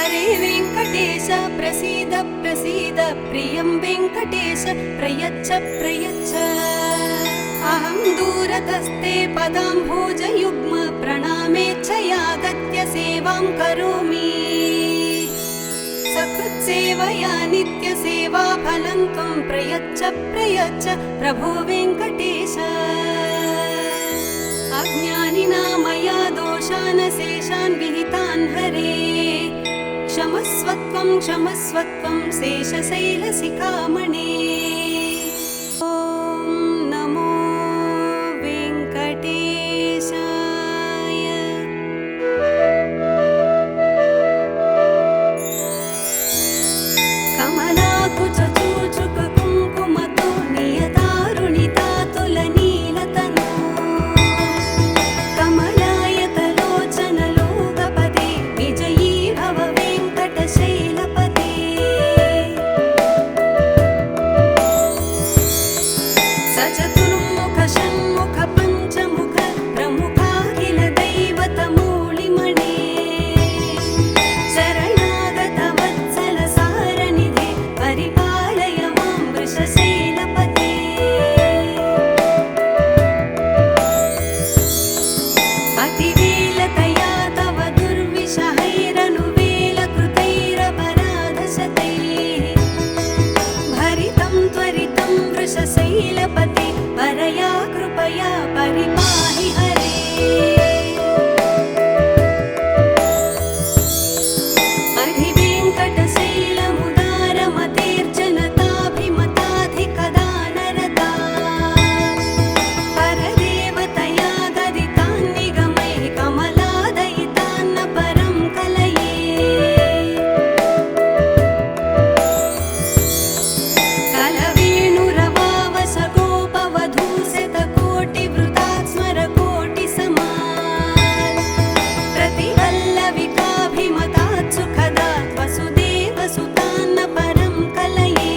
हरे वेङ्कटेश प्रसीद प्रसीद प्रियं वेङ्कटेश प्रयच्छ प्रयच्छ अहं दूरतस्ते पदाम्भोजयुग्म प्रणामेच्छयागत्य सेवां करोमि सकृत्सेवया नित्यसेवा फलं त्वं प्रयच्छ प्रयच्छ प्रभो वेङ्कटेश अज्ञानिना मया दोषान् शेषान् विहितान् हरे क्षमस्वत्वं क्षमस्वत्वं शेषशैलशिखामणे ॐ नमो वेङ्कटेशाय कमलाकुचूचुक कुङ्कुमतो नियतारुणितातुलनीलतनु कमलायतलोचनलोकपदे विजयी भव वेङ्कटशैलपते सचतुर्मुख षण्मुख पञ्चमुख प्रमुखाखिल दैवतमूलिमणे शरणागत वत्सल सारनिधे परिपालय मां वृषशैलपते अतिवेलतया तव दुर्विषहैरनुवेलकृतैरपराधशतैः भरितं त्वरितं वृषशैलपते परया कृपया परिपाहि हरे अधिवेङ्कटशैलमुदारमतेर्जनताभिमताधिकदानरता परदेवतया गदितान्निगमैः कमलादयितान्न परं कलये कलवेणुरवावसगोपवधूशतकोटिवृतात् स्मरकोटिसमात् प्रतिवल्लविकाभिमतात् सुखदात् वसुदेवसुतान्न परं कलये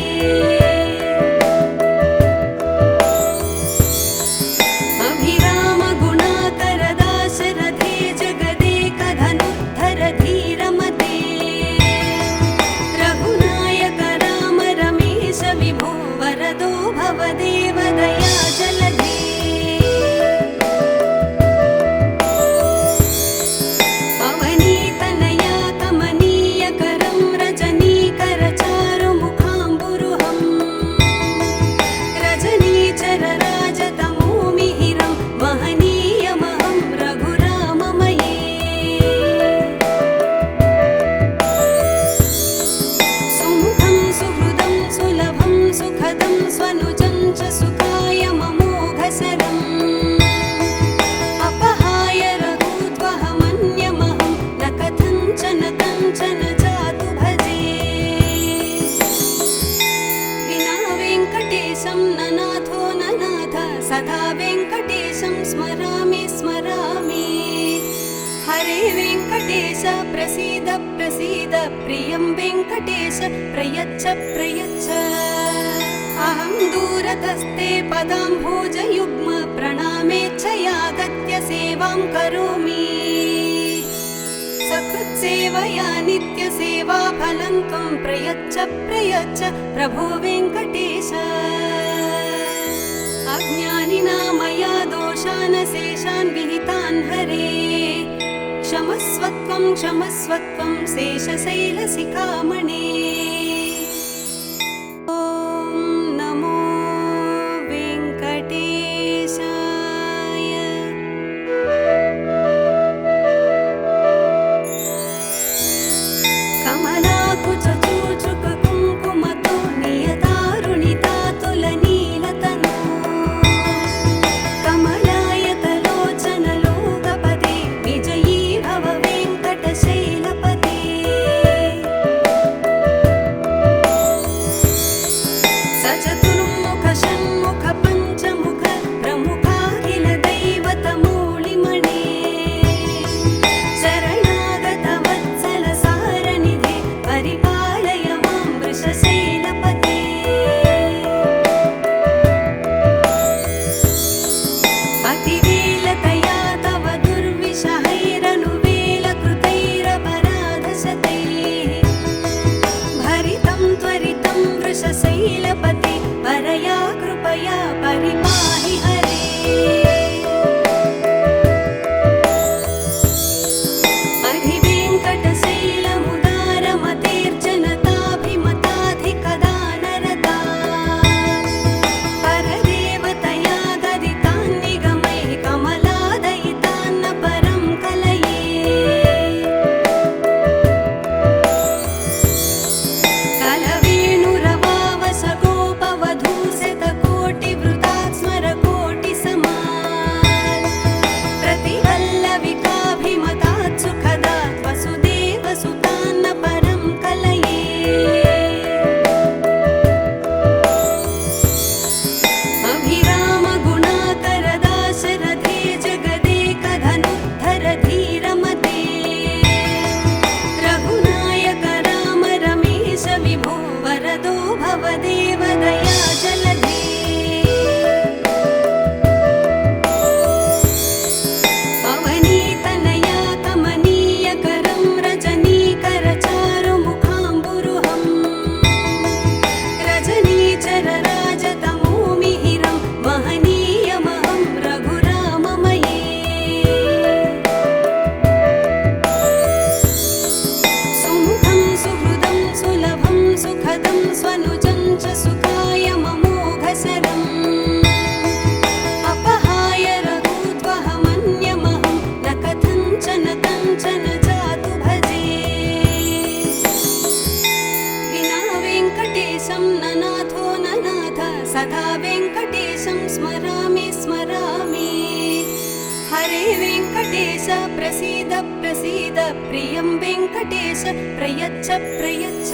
अभिरामगुणाकरदाशरथे जगदेकधनुद्धर धीरमते रघुनायक राम रमेश विभो वरदो भवदेव दया जलधे अवनीतनया कमनीयकरं रजनीकरचारुमुखाम्बुरुहं रजनीचरराजतमोमिहिरं महनीयमहं रघुराममये सुमुखं सुहृदं सुलभं सुखदं स्वनुजं च सुखाय ममोघसरम् अपहाय रघुत्वहमन्यमहं न कथञ्चन कञ्चन जातु भजे विना वेङ्कटेशं न नाथो न नाथ सदा वेङ्कटेशं स्मरामि स्मरामि हरे वेङ्कटेश प्रसीद प्रसीद प्रियं वेङ्कटेश प्रयच्छ प्रयच्छ अहं दूरतस्ते पदाम्भोजयुग्म प्रणामेच्छयागत्य सेवां करोमि सकृत्सेवया नित्यसेवा फलं त्वं प्रयच्छ प्रयच्छ प्रभो वेङ्कटेश अज्ञानिना मया दोषान् शेषान् विहितान् हरे क्षमस्वत्वं क्षमस्वत्वं शेषशैलशिखामणे ॐ नमो वेङ्कटेशाय कमलाकुचूचुक कुङ्कुमतो नियतारुणितातुलनीलतनु कमलायतलोचनलोकपदे विजयी भव वेङ्कटशैलपते प्रसीद प्रसीद प्रियं वेङ्कटेश प्रयच्छ प्रयच्छ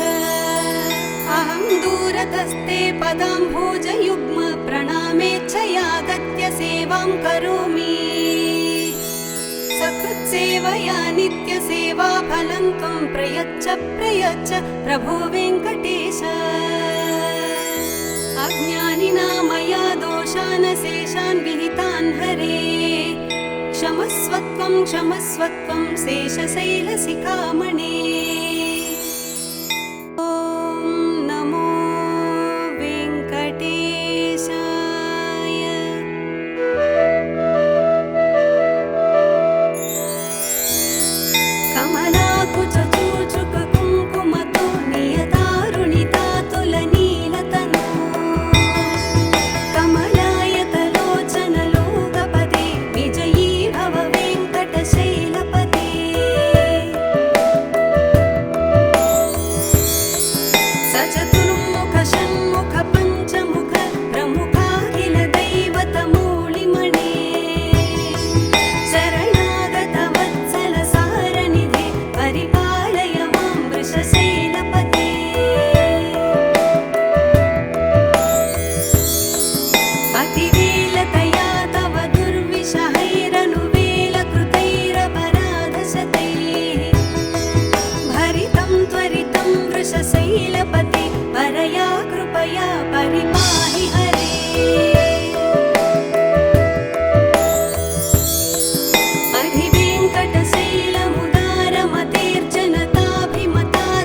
अहं दूरतस्ते पदाम्भोजयुग्म प्रणामेच्छयागत्य सेवां करोमि सकृत्सेवया नित्यसेवाफलं त्वं प्रयच्छ प्रयच्छ प्रभो वेङ्कटेश अज्ञानिना मया दोषान् शेषान् विहितान् हरे क्षमस्वत्वं क्षमस्वत्वं शेषशैलशिखामणे ॐ नमो वेङ्कटेशाय कमलाकुचूचुककुङ्कुमतो नियतारुणितातुलनीलतनो कमलायतलोचनलोकपदे विजयी भव वेङ्कटशैलपते सचतुर्मुख षण्मुख पञ्चमुख प्रमुखाखिल दैवतमूलिमणे शरणागत वत्सल सारनिधे परिपालय मां वृषशैलपते अतिवेलतया तव दुर्विषहैरनुवेलकृतैरपराधशतैः भरितं त्वरितं वृषशैलपते परया कृपया परिपाहि हरे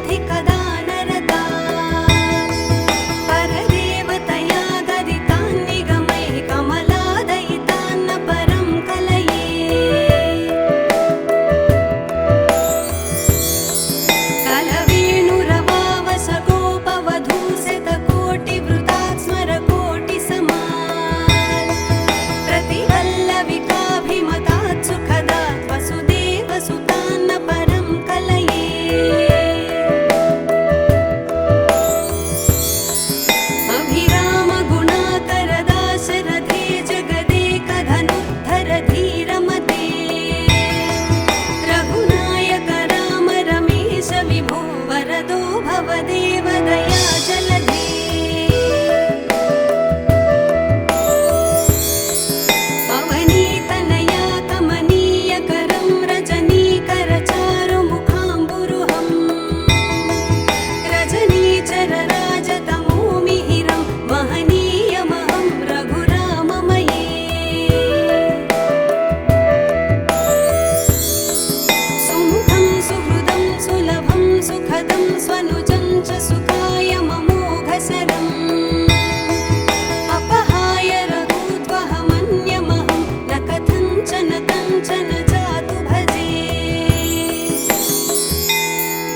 अधिवेङ्कटशैलमुदारमतेर्जनताभिमताधिकदानरता परदेवतया गदितान् निगमैः कमलादयितान्न परं कलये कलवेणुरवावसगोपवधूशतकोटिवृतात् स्मरकोटिसमात् प्रतिवल्लविकाभिमतात् सुखदात् वसुदेवसुतान्न परं कलये अभिरामगुणाकरदाशरथे जगदेकधनुद्धर धीरमते रघुनायक राम रमेश विभो वरदो भवदेव दया जलधे अवनीतनया कमनीयकरं रजनीकरचारुमुखाम्बुरुहं रजनीचरराजतमोमिहिरं महनीयमहं रघुराममये सुमुखं सुहृदं सुलभं सुखदं स्वनुजं च सुखाय ममोघसरम् अपहाय रघूत्वहमन्यमहं न कथञ्चन कञ्चन जातु भजे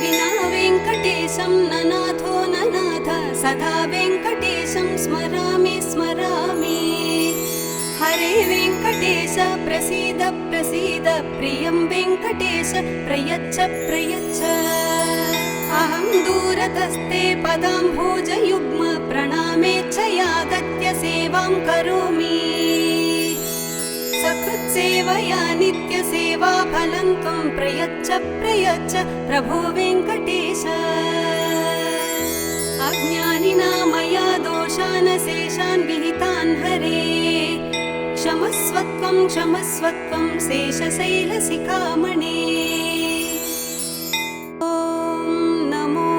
विना वेङ्कटेशं न नाथो न नाथ सदा वेङ्कटेशं स्मरामि स्मरामि हरे वेङ्कटेश प्रसीद प्रसीद प्रियं वेङ्कटेश प्रयच्छ प्रयच्छ अहं दूरतस्ते पदाम्भोजयुग्म प्रणामेच्छयागत्य सेवां करोमि सकृत्सेवया नित्यसेवाफलं त्वं प्रयच्छ प्रयच्छ प्रभो वेङ्कटेश अज्ञानिना मया दोषान् शेषान् विहितान् हरे क्षमस्वत्वं क्षमस्वत्वं शेषशैलशिखामणे ॐ नमो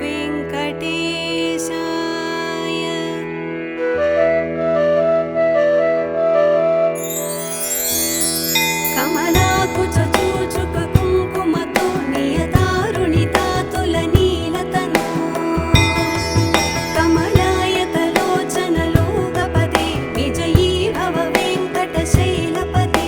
वेङ्कटेशाय कमलाकुचूचुककुङ्कुमतो नियतारुणितातुलनीलतनो कमलायतलोचनलोकपदे विजयी भव वेङ्कटशैलपते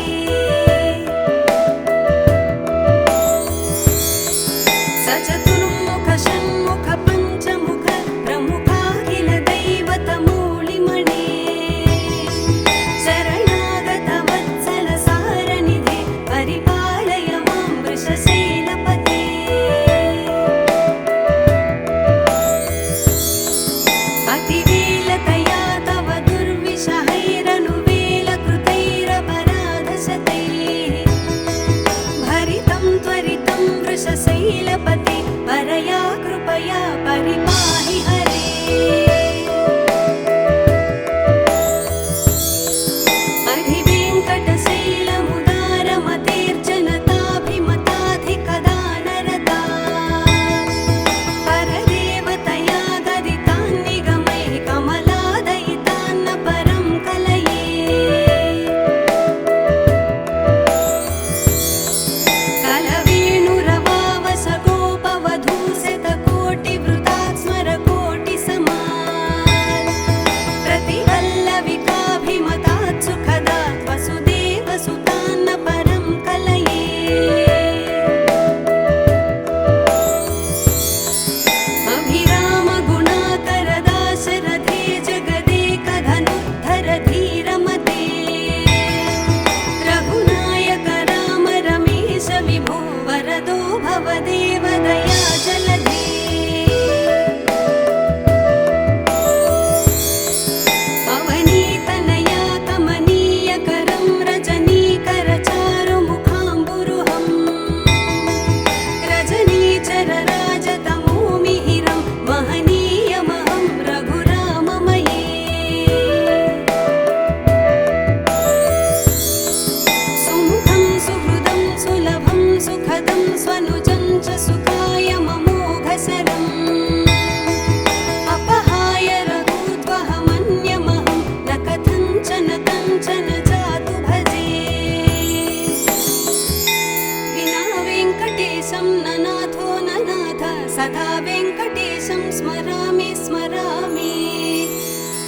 वेङ्कटेशं ननाथो ननाथ सदा वेङ्कटेशं स्मरामि स्मरामि।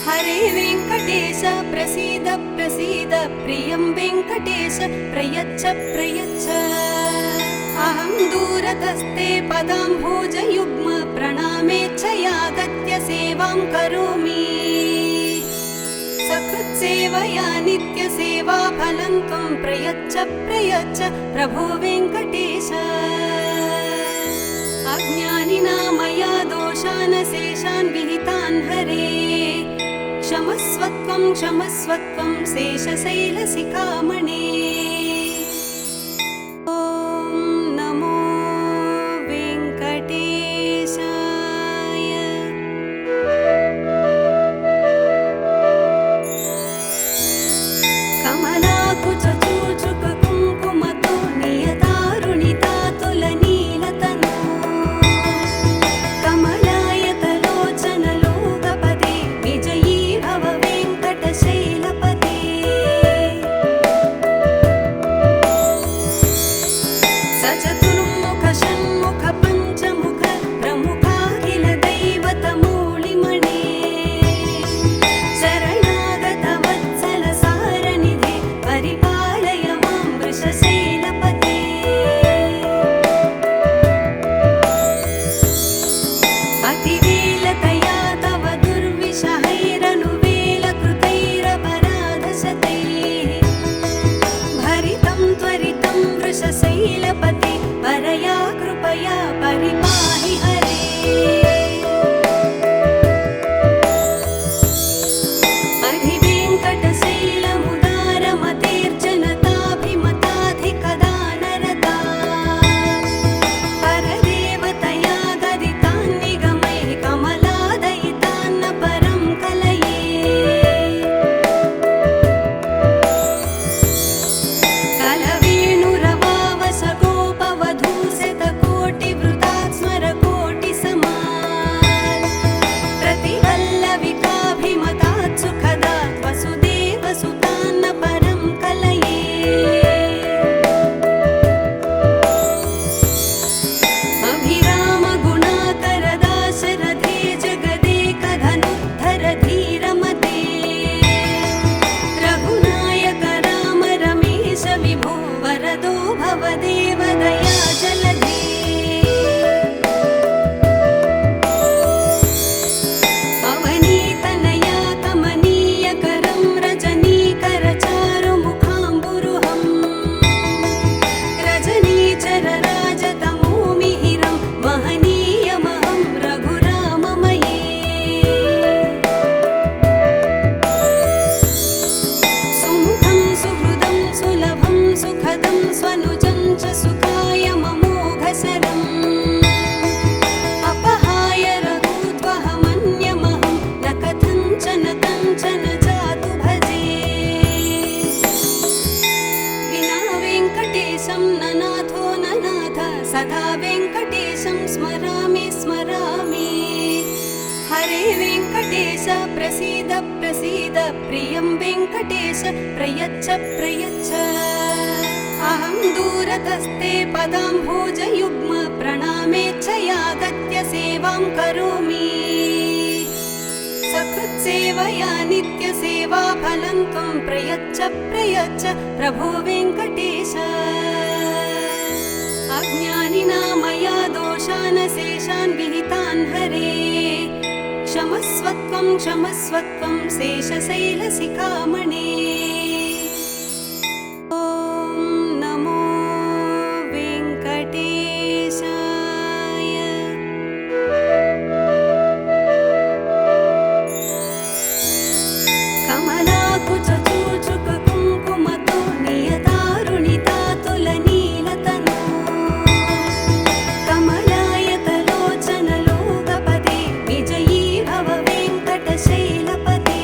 हरे वेङ्कटेश प्रसीद प्रसीद प्रियं वेङ्कटेश प्रयच्छ प्रयच्छ। अहं दूरतस्ते पदाम्भोजयुग्म प्रणामेच्छयागत्य सेवां करोमि। सकृत्सेवया नित्यसेवा फलं त्वं प्रयच्छ प्रयच्छ प्रभो वेङ्कटेश। अज्ञानिना मया दोषान् शेषान् विहितान् हरे क्षमस्वत्वं क्षमस्वत्वं शेषशैलशिखामणे। ॐ नमो वेङ्कटेशाय। कमलाकुचूचुककुङ्कुमतो नियतारुणितातुलनीलतनो कमलायतलोचनलोकपदे विजयी भव वेङ्कटशैलपते। सचतुर्मुख षण्मुख पञ्चमुख प्रमुखाखिल दैवतमूलिमणे शरणागत वत्सल सारनिधे परिपालय मां वृषशैलपते। अतिवेलतया तव दुर्विषहैरनुवेलकृतैरपराधशतैः भरितं त्वरितं वृषशैलपते परया कृपया परिपाहि हरे। अधिवेङ्कटशैलमुदारमतेर्जनताभिमताधिकदानरता परदेवतया गदितान् निगमैः कमलादयितान्न परं कलये। कलवेणुरवावसगोपवधूशतकोटिवृतात् स्मरकोटिसमात् प्रतिवल्लविकाभिमतात् सुखदात् वसुदेवसुतान्न परं कलये। अभिरामगुणाकरदाशरथे जगदेकधनुद्धर धीरमते रघुनायक राम रमेश विभो वरदो भवदेव दयाजलधे। अवनीतनया कमनीयकरं रजनीकरचारुमुखाम्बुरुहं रजनीचरराजतमोमिहिरं महनीयमहं रघुराममये। सुमुखं सुहृदं सुलभं सुखदं स्वनुजं च सुखाय ममोघशरम् अपहाय रघूत्वहमन्यमहं न कथञ्चन कञ्चन जातु भजे। विना वेङ्कटेशं ननाथो ननाथ सदा वेङ्कटेशं स्मरामि स्मरामि। हरे वेङ्कटेश प्रसीद प्रसीद प्रियं वेङ्कटेश प्रयच्छ प्रयच्छ। अहं दूरतस्ते पदाम्भोजयुग्म प्रणामेच्छयागत्य सेवां करोमि। सकृत्सेवया नित्यसेवा फलं त्वं प्रयच्छ प्रयच्छ प्रभो वेङ्कटेश। अज्ञानिना मया दोषान् शेषान् विहितान् हरे क्षमस्वत्वं क्षमस्वत्वं शेषशैलशिखामणे। ॐ नमो वेङ्कटेशाय। कमलाकुचूचुककुङ्कुमतो नियतारुणितातुलनीलतनो कमलायतलोचनलोकपदे विजयी भव वेङ्कटशैलपते।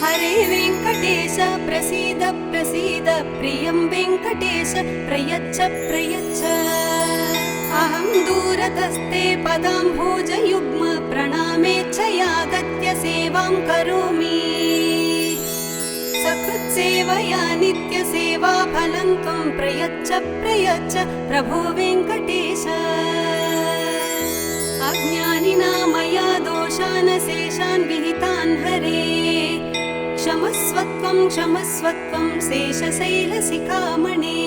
हरे वेङ्कटेश प्रसीद प्रसीद प्रियं वेङ्कटेश प्रयच्छ प्रयच्छ अहं दूरतस्ते पदाम्भोजयुग्म प्रणामेच्छयागत्य सेवां करोमि सकृत्सेवया नित्यसेवा फलं त्वं प्रयच्छ प्रयच्छ प्रभो वेङ्कटेश अज्ञानिना मया दोषान् शेषान् विहितान् हरे क्षमस्वत्वं शेषशैलशिखामणे